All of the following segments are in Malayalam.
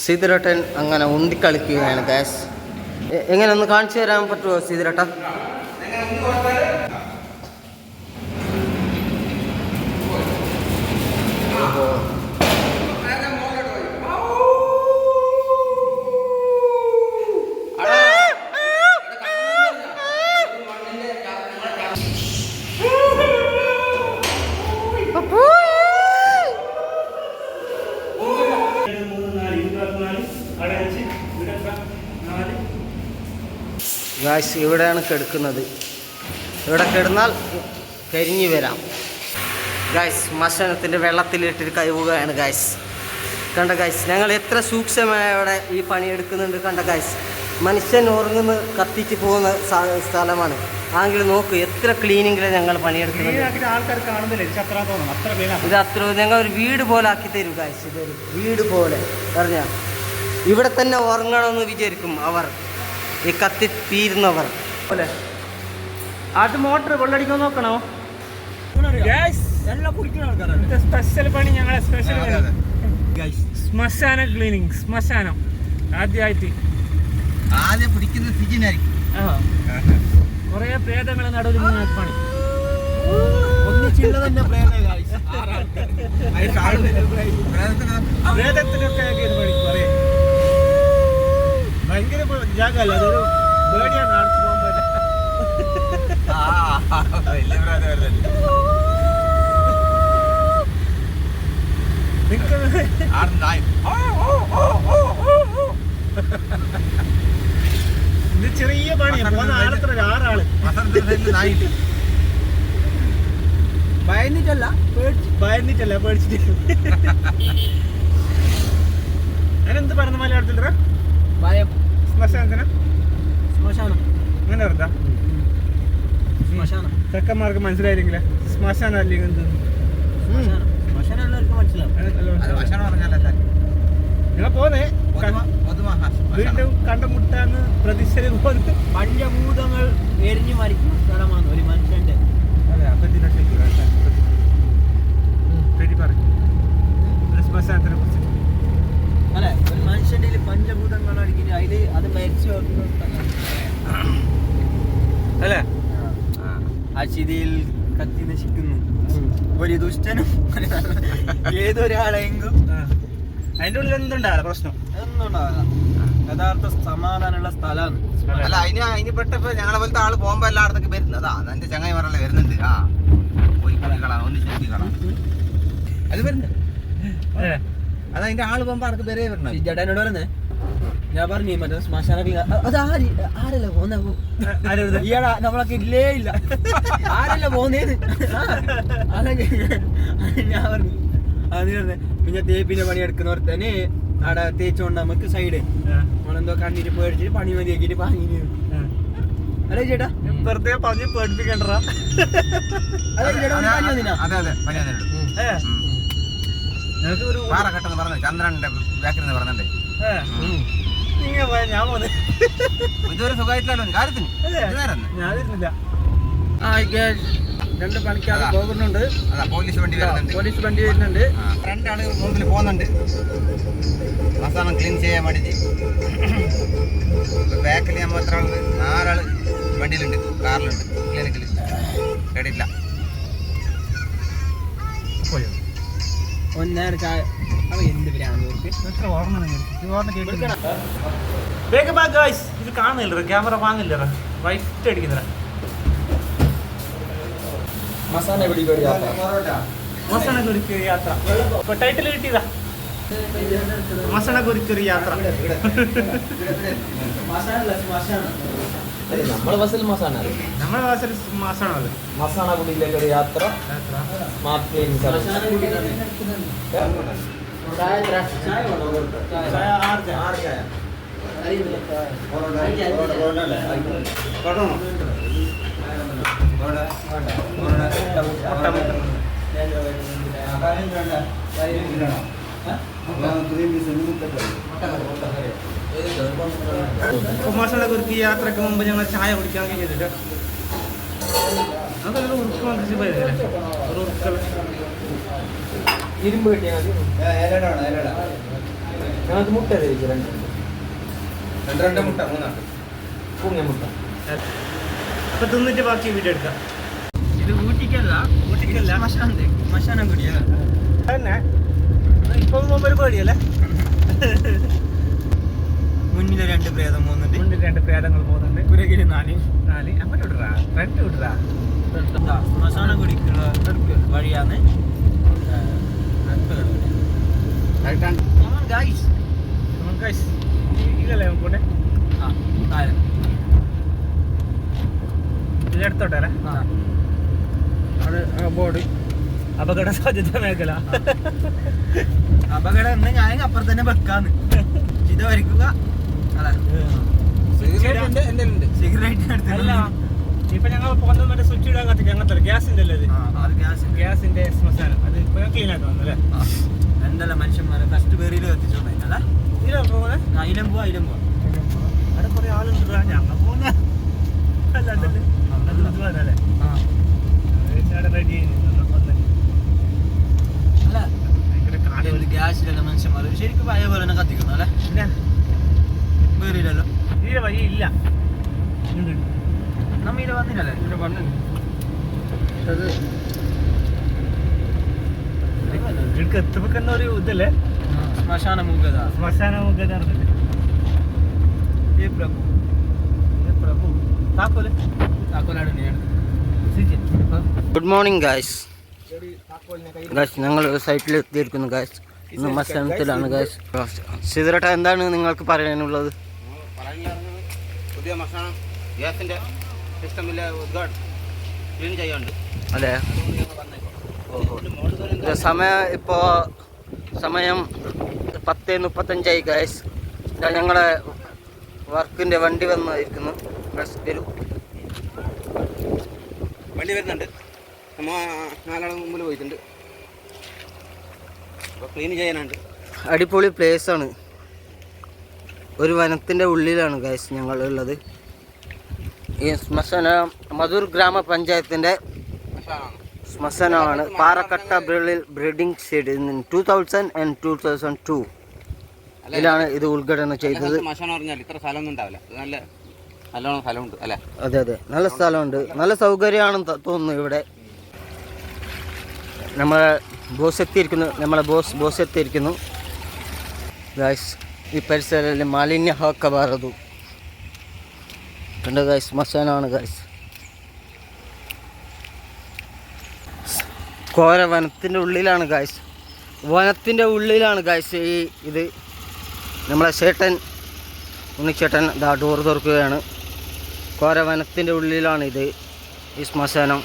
സീതരട്ടൻ അങ്ങനെ ഉന്തിക്കളിക്കുകയാണ് ഗ്യാസ്. എങ്ങനെ ഒന്ന് കാണിച്ചു തരാൻ പറ്റുമോ സീതരട്ട? ഗായ്സ് ഇവിടെയാണ് കിടക്കുന്നത്. ഇവിടെ കിടന്നാൽ കരിഞ്ഞു വരാം ഗായ്സ്. മശനത്തിൻ്റെ വെള്ളത്തിലിട്ടിട്ട് കഴുകുകയാണ് ഗായ്സ്. കണ്ട ഗായ്സ്, ഞങ്ങൾ എത്ര സൂക്ഷ്മമായി അവിടെ ഈ പണിയെടുക്കുന്നുണ്ട്. കണ്ട ഗായ്സ്, മനുഷ്യൻ ഉറങ്ങുന്ന കത്തിച്ച് പോകുന്ന സ്ഥലമാണ്. ആണെങ്കിൽ നോക്ക് എത്ര ക്ലീനിങ്ങിലാണ് ഞങ്ങൾ പണിയെടുക്കുന്നത്. ഇത് അത്ര ഞങ്ങൾ ഒരു വീട് പോലെ ആക്കി തരും ഗായ്സ്. ഇതൊരു വീട് പോലെ പറഞ്ഞാൽ ഇവിടെ തന്നെ ഉറങ്ങണമെന്ന് വിചാരിക്കും അവർ, ഈ കത്തി തീരുന്നവർ പോലെ. അത് മോട്ടർ വെള്ളടിക്കാൻ നോക്കണോ? സ്പെഷ്യൽ പണി ഞങ്ങളെ സ്പെഷ്യൽ ശ്മശാന ക്ലീനിങ്. ശ്മശാനം ആദ്യം പിടിക്കുന്നത് ഫിജിനായിരിക്കും. കൊറേ പ്രേതങ്ങളെ നടുവിൽ പണി ഒന്നിച്ചുള്ളത് പ്രേതത്തിനൊക്കെ പണി ഭയങ്കര ജാഗല്ല. അതൊരു പേടിയാണ് നടത്തി പോകാൻ പറ്റും. ഇത് ചെറിയ പണിയാണ്. പോകുന്ന ആളത്ര 6 ആള് ഭയന്നിട്ടല്ല പേടിച്ചിട്ട്. ഞാനെന്ത് പറയുന്ന മലയാളത്തിലേ ഭയം. ശ്മശാനത്തിന് ശ്മശാനം അങ്ങനെ പറഞ്ഞ ശ്മശാനം ചെക്കന്മാർക്ക് മനസ്സിലായില്ലെങ്കിലേ ശ്മശാനം അല്ലെങ്കിൽ എന്ത് നിങ്ങൾ പോന്നേ വീണ്ടും കണ്ടുമുട്ടാന്ന് പ്രതീക്ഷയിൽ പോകുന്നത്. പഞ്ചഭൂതങ്ങൾ എരിഞ്ഞു മരിക്കുന്ന സ്ഥലമാണ് ഒരു മനുഷ്യന്റെ. അതെ, ശ്മശാനത്തിനെ കുറിച്ച് അല്ലെ, ഒരു മനുഷ്യന്റെ പഞ്ചഭൂതങ്ങൾ അടിക്കുന്നത് അതില് അത് മരിച്ചു അല്ലേ. അശിതിയിൽ കത്തി നശിക്കുന്നു ഒരു ദുഷ്ടനും ഏതൊരാളെങ്കും. അതിന്റെ ഉള്ളിൽ എന്തുണ്ടാവില്ല, പ്രശ്നം ഒന്നും ഉണ്ടാവില്ല. യഥാർത്ഥ സമാധാനമുള്ള സ്ഥലമാണ്. അല്ല, അതിന് പെട്ടപ്പോ ഞങ്ങളെ പോലത്തെ ആള് പോകുമ്പോ എല്ലായിടത്തേക്ക് വരുന്നത്. അതാ എന്റെ ചങ്ങായി പറഞ്ഞല്ലേ വരുന്നുണ്ട്. അത് വരുന്നുണ്ട്. അത് അതിന്റെ ആള് പോകുമ്പോ ആർക്ക് പേരേ വരണം. ചേട്ടാനോട് പറഞ്ഞേ, ഞാൻ പറഞ്ഞു മറ്റേ ശ്മശാനത്തിൽ അത് ആരല്ല പോന്ന ഇയാളാ നമ്മളൊക്കെ ഇല്ലേ ഇല്ല ആരല്ല പോന്നേന്ന്. ഞാൻ പറഞ്ഞു അത് പറഞ്ഞേ പിന്നെ തേപ്പിന്റെ പണി എടുക്കുന്നവർ തന്നെ അവിടെ തേച്ചോണ്ട് നമുക്ക് സൈഡ് നമ്മളെന്തോ കണ്ണിട്ട് പേടിച്ചിട്ട് പണി മതിയാക്കിട്ട് പാങ്ങി. അല്ലേ ചേട്ടാ, വെറുതെ പറഞ്ഞ് പേടിപ്പിക്കണ്ടാ. ചന്ദ്രന്റെ ബാക്കിൽ പറഞ്ഞേ ഞാൻ പോന്നെ ഇതുവരെ സുഖമായിട്ടില്ലല്ലോ കാര്യത്തിന്. ഞാൻ വരുന്നില്ല. 2 പണിക്കാർ പോകുന്നുണ്ട്. പോലീസ് വണ്ടി വരുന്നുണ്ട്. 2 ആള് മുമ്പിൽ പോകുന്നുണ്ട് അവസാനം ക്ലീൻ ചെയ്യാൻ വേണ്ടിട്ട്. ബാക്കിൽ ഞാൻ മാത്രം 4 ആള് വണ്ടിയിലുണ്ട്, കാറിലുണ്ട്. ക്ലിനിക്കിൽ കേട്ടിട്ടില്ല. ഇത് കാണുന്നില്ല, ക്യാമറ വാങ്ങില്ല, വൈറ്റ് അടിക്കുന്നില്ല. മസാല കുരിക്കൊരു യാത്ര ഇപ്പൊ ടൈറ്റിൽ കിട്ടിയതാ. മസാല കുരിക്കൊരു യാത്ര. നമ്മളെ ബസ്സിൽ മസാല മാസമാണത്. മസാല കുടിയിലേക്ക് ഒരു യാത്ര. മസാല കുറുക്കി യാത്രക്ക് മുമ്പ് ഞങ്ങൾ ചായ കുടിക്കാൻ കഴിഞ്ഞിട്ടില്ല. അതൊരു ഉറുക്ക് വന്നിട്ട് പോയതല്ലേ, ഒരു ഉറുക്കൽ ഇരുമ്പ് കിട്ടിയാൽ ഞങ്ങൾക്ക് മുട്ട തരിച്ചു രണ്ട് മുട്ട മൂന്നാണ് പൂങ്ങ മുട്ട. അപ്പൊ തിന്നിട്ട് ബാക്കി വീഡിയോ എടുക്കാം. ഇത് ഊട്ടിക്കല്ല മശാനം കൂടിയാ തന്നെ. ഇപ്പൊ മൊബൈൽ പേടിയല്ലേ? മുന്നിൽ 2 പ്രേതം പോകുന്നുണ്ട്. മുന്നിൽ 2 പ്രേതങ്ങൾ പോകുന്നുണ്ട്. പുരകിരി 4 അങ്ങോട്ട് വിടറാ, ഫ്രണ്ട് വിടറാ. മശാനം കുടിക്കുള്ള വഴിയാണ്. ഇല്ലല്ലേ നമുക്കൂടെ ഇതെടുത്തോട്ടെ. ബോർഡ് അപകട സാധ്യത മേഖല. അപകടം ഉണ്ടെങ്കിൽ ഞാൻ അപ്പുറത്ത് തന്നെ വെക്കാന്ന്. ഇത് വരയ്ക്കുക. സിഗരറ്റ് അല്ല, ഇപ്പൊ ഞങ്ങൾ പോകുന്നത് മറ്റേ സ്വിച്ച് ഇടാൻ കത്തിക്കുക. അങ്ങനത്തെ ഗ്യാസിന്റെ അല്ലേ? ഗ്യാസിന്റെ ശ്മശാനം. അത് ഇപ്പൊ ക്ലീൻ ആക്കാൻ വന്നല്ലേ? എന്തല്ല മനുഷ്യന്മാരെ ഫസ്റ്റ് പേരിൽ കത്തിച്ചോണ്ടല്ലേ? അതിലും പോവാ അവിടെ കുറെ ആളുണ്ട്. ഞങ്ങൾ പോകുന്ന റെഡി ഗ്യാസിലല്ല മനുഷ്യന്മാർ ശരിക്കും പഴയ പോലെ തന്നെ കത്തിക്കണം അല്ലേ? വേറില്ലല്ലോ. ഇതിലെ വഴി ഇല്ല. നമ്മ ഇതിലെ വന്നില്ലല്ലേ? ഇവിടെ വന്നു. എത്തുമ്പോ ഒരു ഇതല്ലേ? ശ്മശാന മുഖത പ്രഭു താക്കോലാണ്. Good morning guys. ഞങ്ങൾ സൈറ്റിൽ എത്തിയിരിക്കുന്നു ഗായ്സ്. ഇന്ന് മത്സരത്തിലാണ് ഗായ്സ്. സിദ്രട്ട, എന്താണ് നിങ്ങൾക്ക് പറയാനുള്ളത്? പുതിയ മസാനം ഗ്യാസിന്റെ സിസ്റ്റമിലെ ക്ലീൻ ചെയ്യാണ്ട്. അതെ, സമയം 10:35 ഗായ്സ്. ഞങ്ങളുടെ വർക്കിൻ്റെ വണ്ടി വന്നിരിക്കുന്നു. വണ്ടി വരുന്നുണ്ട്. നമ്മ 4 മുമ്പിൽ പോയിട്ടുണ്ട്. അപ്പോൾ ക്ലീൻ ചെയ്യാനുണ്ട്. അടിപൊളി പ്ലേസാണ്. ഒരു വനത്തിൻ്റെ ഉള്ളിലാണ് ഗായ്സ് ഞങ്ങൾ ഉള്ളത്. ഈ ശ്മശാനം മധൂർ ഗ്രാമപഞ്ചായത്തിൻ്റെ ശ്മശാനമാണ്. പാറക്കട്ട ബ്രീഡിംഗ് ഷെഡ് 2000 and 2002 ഇതിലാണ് ഇത് ഉദ്ഘാടനം ചെയ്തത്. ശ്മശാനം പറഞ്ഞാൽ ഇത്ര സ്ഥലമൊന്നും ഉണ്ടാവില്ല. നല്ലോണം സ്ഥലമുണ്ട് അല്ലേ? അതെ, നല്ല സ്ഥലമുണ്ട്. നല്ല സൗകര്യമാണെന്ന് തോന്നുന്നു ഇവിടെ. നമ്മളെ ബോസ് എത്തിയിരിക്കുന്നു ഗായ്സ്. ഈ പരിസരത്തിൽ മാലിന്യമാക്കബാരതു. കണ്ട ഗായ്സ്, ശ്മശാനമാണ് ഗായ്സ്. കോര വനത്തിൻ്റെ ഉള്ളിലാണ് ഗായ്സ്. ഈ ഇത് നമ്മളെ ഉണ്ണിച്ചേട്ടൻ ഡോർ തുറക്കുകയാണ്. കോര വനത്തിൻ്റെ ഉള്ളിലാണ് ഇത്, ഈ ശ്മശാനം.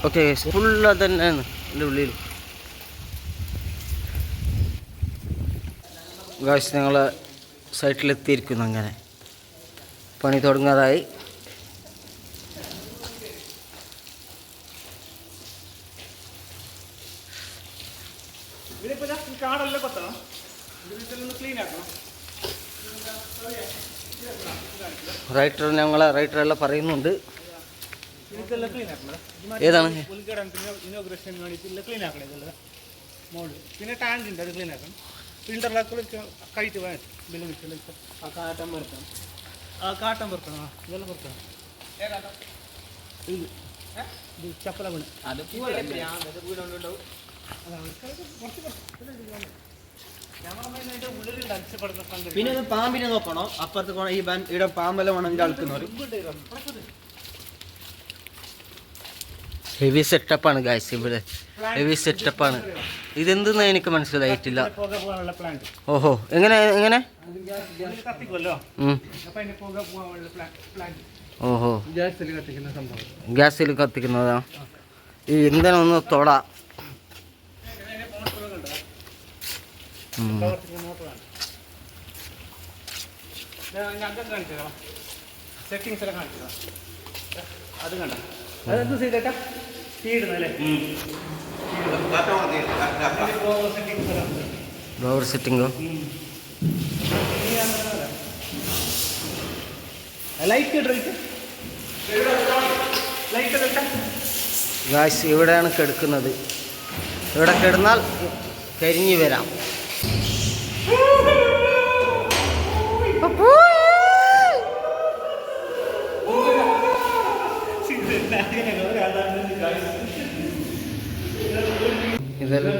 ഓക്കെ, ഫുള്ള് തന്നെയാണ് ഇതിൻ്റെ ഉള്ളിൽ ഗായ്സ്. ഞങ്ങൾ സൈറ്റിലെത്തിയിരിക്കുന്നു. അങ്ങനെ പണി തുടങ്ങാതായി. റൈറ്ററെല്ലാം പറയുന്നുണ്ട്. ഏതാണ് പിന്നെ ടാങ്ക് ഉണ്ട്, അത് ക്ലീൻ ആക്കണം. ഫിൽറ്ററിലൊക്കെ കഴിച്ച് ആ കാട്ടം പെറുക്കണം. ഇതെല്ലാം പെറുക്കണം. ഇത് ചപ്പല വീണ് പിന്നെ പാമ്പിനെ നോക്കണോ? അപ്പുറത്ത് ഈ ഇവിടെ പാമ്പെല്ലാം വേണമെങ്കിൽ ആൾക്കുന്നവർ ഹെവി സെറ്റപ്പാണ് ഗായ്സ്. ഇവിടെ ഹെവി സെറ്റപ്പാണ്. ഇതെന്തെന്ന് എനിക്ക് മനസ്സിലായിട്ടില്ല. ഓഹോ, എങ്ങനെ ഓഹോ, ഗ്യാസിൽ കത്തിക്കുന്നതാ. ഈ ഇന്ധനമൊന്ന് തൊട. സെറ്റിങ്സ് എല്ലാം കാണിച്ചതാ. അത് കണ്ട അതെന്ത് ചെയ്തേട്ടാ? തീയിടുന്നല്ലേ? ബ്ലോവർ സെറ്റിംഗോ? ലൈറ്റ് ഇട്ട് ഗായ്സ് ഇവിടെയാണ് കിടക്കുന്നത്. ഇവിടെ കിടന്നാൽ കരിഞ്ഞു വരാം. ഇതെല്ലാം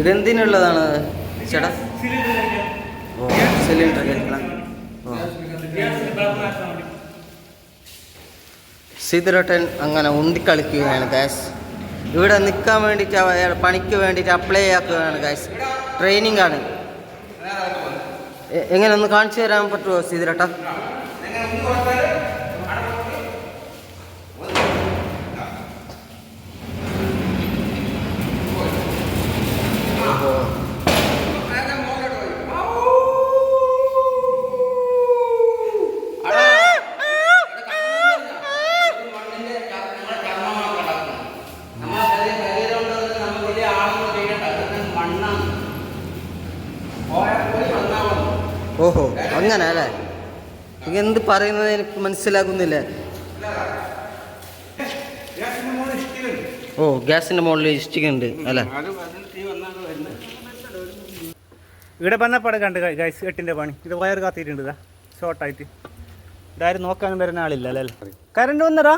ഇതെന്തിനുള്ളതാണ് ചേട്ടാ? ഓ സിലിണ്ടർ കഴിക്കണം. ഓ സിദ്രട്ടൻ അങ്ങനെ ഉന്തിക്കളിക്കുകയാണ് ഗാസ്. ഇവിടെ നിൽക്കാൻ വേണ്ടിയിട്ട് അയാൾ പണിക്ക് വേണ്ടിയിട്ട് അപ്ലൈ ആക്കുകയാണ് ഗാസ്. ട്രെയിനിങ് ആണ്. എങ്ങനെ ഒന്ന് കാണിച്ചു തരാൻ പറ്റുമോ സിദ്രട്ട? ഓഹോ അങ്ങനെ അല്ലേ? എന്ത് പറയുന്നത് എനിക്ക് മനസ്സിലാകുന്നില്ല. ഓ ഗ്യാസിന്റെ മുകളിൽ ഇഷ്ടിക്കുന്നുണ്ട് അല്ലേ? ഇവിടെ വന്നപ്പാട് കണ്ട് ഗൈസ് 8ന്റെ പണി. ഇത് വയർ കാത്തിട്ടുണ്ട് ഇതാ ഷോർട്ടായിട്ട്. ഇതാരും നോക്കാൻ തരുന്ന ആളില്ല അല്ലേ? കറണ്ട് വന്നടാ.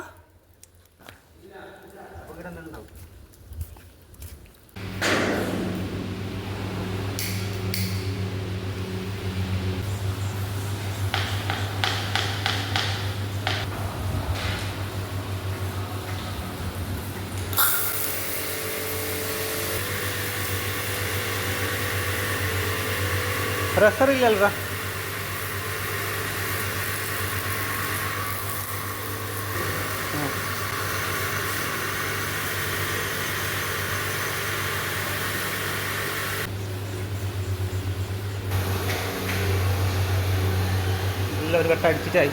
പ്രഷർ ഇല്ലല്ലോ. എല്ലാം ഒരു കട്ട അടിച്ചിട്ടായി.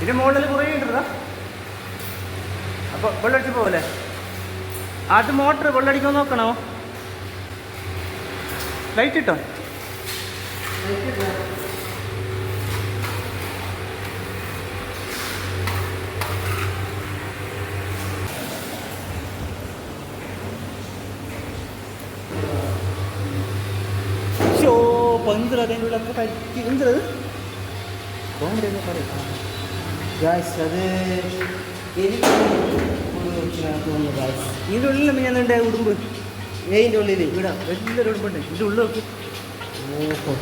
ഇതിന് മുകളിൽ കുറേ ഉണ്ടതാ. അപ്പോൾ വെള്ളടിച്ച് പോകല്ലേ? അത് മോട്ടർ വെള്ളടിക്കാൻ നോക്കണോ? ലൈറ്റ് ഇട്ടോ? ഷോ പന്തര അതിൻ്റെ ഉള്ളിൽ അത്ര എന്തത് കോമഡി പറയാം ഗായ്സ്. അത് തോന്നുന്നു ഗായ്സ്. ഇതിൻ്റെ ഉള്ളിൽ ഞാൻ എൻ്റെ ഉടുമ്പ് ഇതിൻ്റെ ഉള്ളിൽ ഇവിടെ വലിയൊരു ഉടുമ്പുണ്ട്. ഇതിൻ്റെ ഉള്ളിൽ നോക്കി. ഓഹോ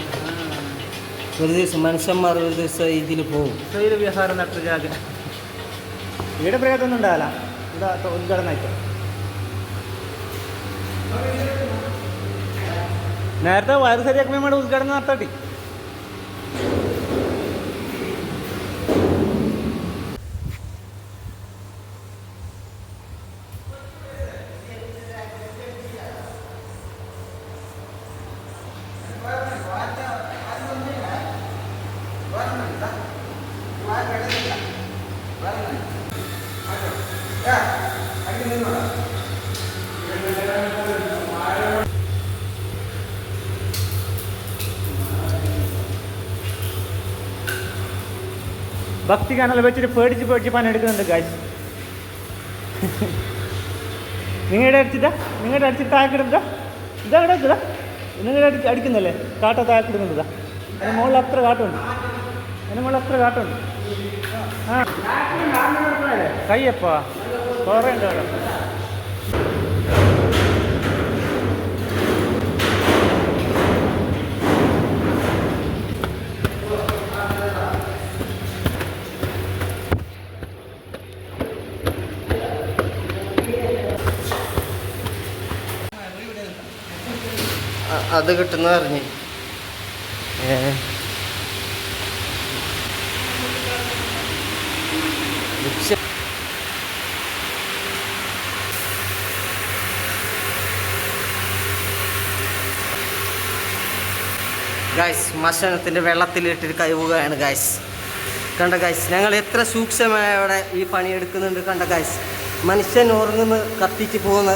ഒരു ദിവസം മനുഷ്യന്മാർ ഒരു ദിവസം ഇതിൽ പോകും. സ്വൈര വിഹാരം നടത്ത ജാഗ. ഇവിടെ പ്രേതൊന്നും ഉണ്ടാവില്ല. ഇവിടെ ഉദ്ഘാടനമായിട്ട് നേരത്തെ വയറ് ശരിയാക്കുമ്പോൾ നമ്മുടെ ഉദ്ഘാടനം നടത്താട്ടി. ഭക്തി ഗാനെല്ലാം വെച്ചിട്ട് പേടിച്ച് പണിയെടുക്കുന്നുണ്ട് ഗായ്സ്. നിങ്ങളുടെ അടിച്ചിട്ടാ? നിങ്ങളുടെ അടിച്ചിട്ട് താഴെക്കിടുന്നതാ? ഇതാ ഇവിടെ വെച്ചതാ? നിങ്ങളുടെ അടിക്കുന്നല്ലേ? കാട്ട താഴെക്കിടുന്നതാ? അതിന് മുകളിൽ അത്ര കാട്ടുണ്ട്. ആ കയ്യപ്പാ കുറേ ഉണ്ട് അവിടെ. അത് കിട്ടുന്ന പറഞ്ഞ് ഗായ്സ് മശനത്തിൻ്റെ വെള്ളത്തിലിട്ടിട്ട് കഴുകുകയാണ് ഗായ്സ്. കണ്ട ഗായ്സ് ഞങ്ങൾ എത്ര സൂക്ഷ്മമായി അവിടെ ഈ പണിയെടുക്കുന്നുണ്ട്. കണ്ട ഗായ്സ് മനുഷ്യൻ ഉറങ്ങുന്ന കത്തിച്ച് പോകുന്ന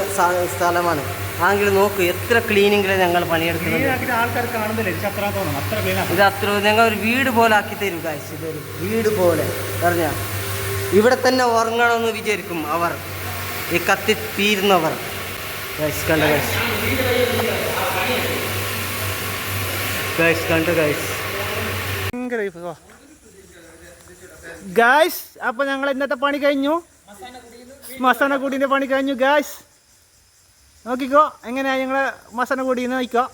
സ്ഥലമാണ്. ആണെങ്കിൽ നോക്ക് എത്ര ക്ലീനിങ്ങിലാണ് ഞങ്ങൾ പണിയെടുക്കുന്നത്. ആൾക്കാർ കാണുന്നില്ല അത്ര തോന്നുന്നു, അത്ര ക്ലീനാണ്. ഇത് അത്ര ഞങ്ങൾ ഒരു വീട് പോലെ ആക്കി തരും ഗൈസ്. ഇതൊരു വീട് പോലെ പറഞ്ഞാൽ ഇവിടെ തന്നെ ഉറങ്ങണമെന്ന് വിചാരിക്കും അവർ, ഈ കത്തി തീരുന്നവർ. ഗൈസ് കണ്ട ഗൈസ്, ഗൈസ് കണ്ട ഗൈസ്. ഗായ്സ് അപ്പോൾ ഞങ്ങൾ ഇന്നത്തെ പണി കഴിഞ്ഞു, മസാനക്കൂടിൻ്റെ പണി കഴിഞ്ഞു ഗായ്സ്. നോക്കിക്കോ എങ്ങനെയാ ഞങ്ങളെ മസാനക്കൂടിന്ന് നോക്കിക്കോ.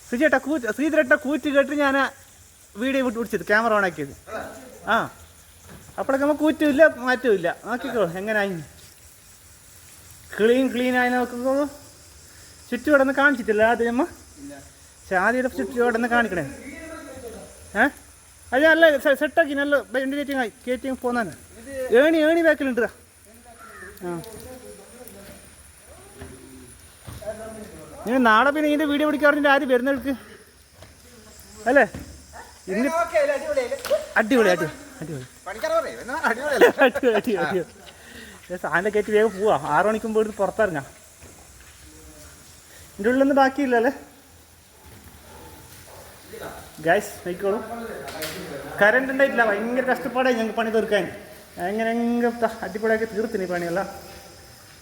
ശ്രീചേട്ടാ ശ്രീധരേട്ട കൂറ്റ് കേട്ട് ഞാൻ വീഡിയോ പിടിച്ചത്, ക്യാമറ ഓൺ ആക്കിയത്. ആ അപ്പോഴൊക്കെ നമ്മൾ കൂറ്റുമില്ല മാറ്റമില്ല. നോക്കിക്കോ എങ്ങനെയായി ക്ലീൻ ആയി. നോക്കിക്കോ ചുറ്റുപാടൊന്ന് കാണിച്ചിട്ടില്ല ആദ്യം അമ്മ, പക്ഷെ ആദ്യം ചുറ്റുപാടൊന്ന് കാണിക്കണേ. അത് നല്ല സെറ്റാക്കി, നല്ല വെന്റിലേറ്റിംഗ് ആയി കയറ്റിങ് പോന്നാണ്. ഏണി ബാക്കിലുണ്ട്. ആ നിങ്ങൾ നാളെ പിന്നെ ഇതിൻ്റെ വീഡിയോ പിടിക്കാറുണ്ട് ആര് വരുന്നവർക്ക് അല്ലേ? ഇന്ന് അടിപൊളി അടിപൊളി അടിപൊളി അടിപൊളി അടിപൊളി. സാധനം കയറ്റി വേഗം പോവാ, 6 മണിക്കുമ്പോൾ ഇവിടുന്ന് പുറത്തിറങ്ങാം. ഇതിൻ്റെ ഉള്ളിലൊന്നും ബാക്കിയില്ലല്ലേ ഗൈസ്? നോക്കിക്കോളൂ, കറണ്ട് ഉണ്ടായിട്ടില്ല, ഭയങ്കര കഷ്ടപ്പാടായി ഞങ്ങൾക്ക് പണി തീർക്കാൻ. എങ്ങനെയെങ്കിലും അടിപൊളിയാക്കി തീർത്തിന് ഈ പണിയല്ല.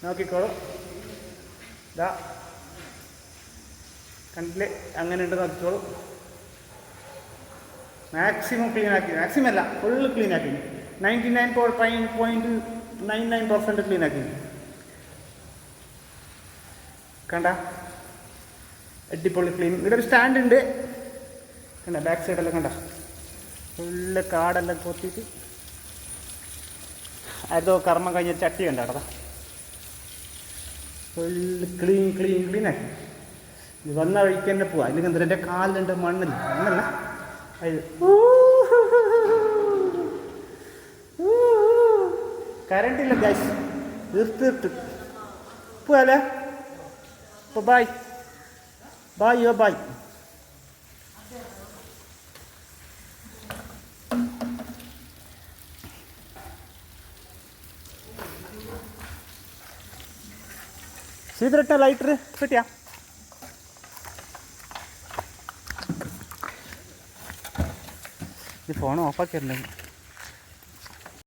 നോക്കിക്കോളൂ, ഇതാ കണ്ടില്ലേ അങ്ങനെ ഉണ്ട്. നോക്കിക്കോളൂ, മാക്സിമം ക്ലീൻ ആക്കി, മാക്സിമം അല്ല ഫുള്ള് ക്ലീൻ ആക്കി, 99.99% ക്ലീൻ ആക്കി. കണ്ട അടിപൊളി ക്ലീൻ. ഇവിടെ ഒരു സ്റ്റാൻഡ് ഉണ്ട് കണ്ട, ബാക്ക് സൈഡെല്ലാം കണ്ട ഫുള്ള് കാടെല്ലാം കൊത്തിയിട്ട് അതോ കർമ്മം കഴിഞ്ഞ ചട്ടി കണ്ട കേട്ടോ, ഫുള്ള് ക്ലീൻ ആക്കി. ഇത് വന്ന വഴിക്ക് തന്നെ പോവാം. അല്ലെങ്കിൽ എന്താ എൻ്റെ കാലിലുണ്ട് മണ്ണില്ല, മണ്ണല്ല അത് കറണ്ട് ഇല്ല ഗ്യാസ് തീർത്ത് പോവാല്ലേ. അപ്പോൾ ബൈ ബൈ. ശ്രീധരട്ട ലൈറ്റർ കിട്ടിയാ? ഈ ഫോൺ ഓഫാക്കിയിട്ടുണ്ടെങ്കിൽ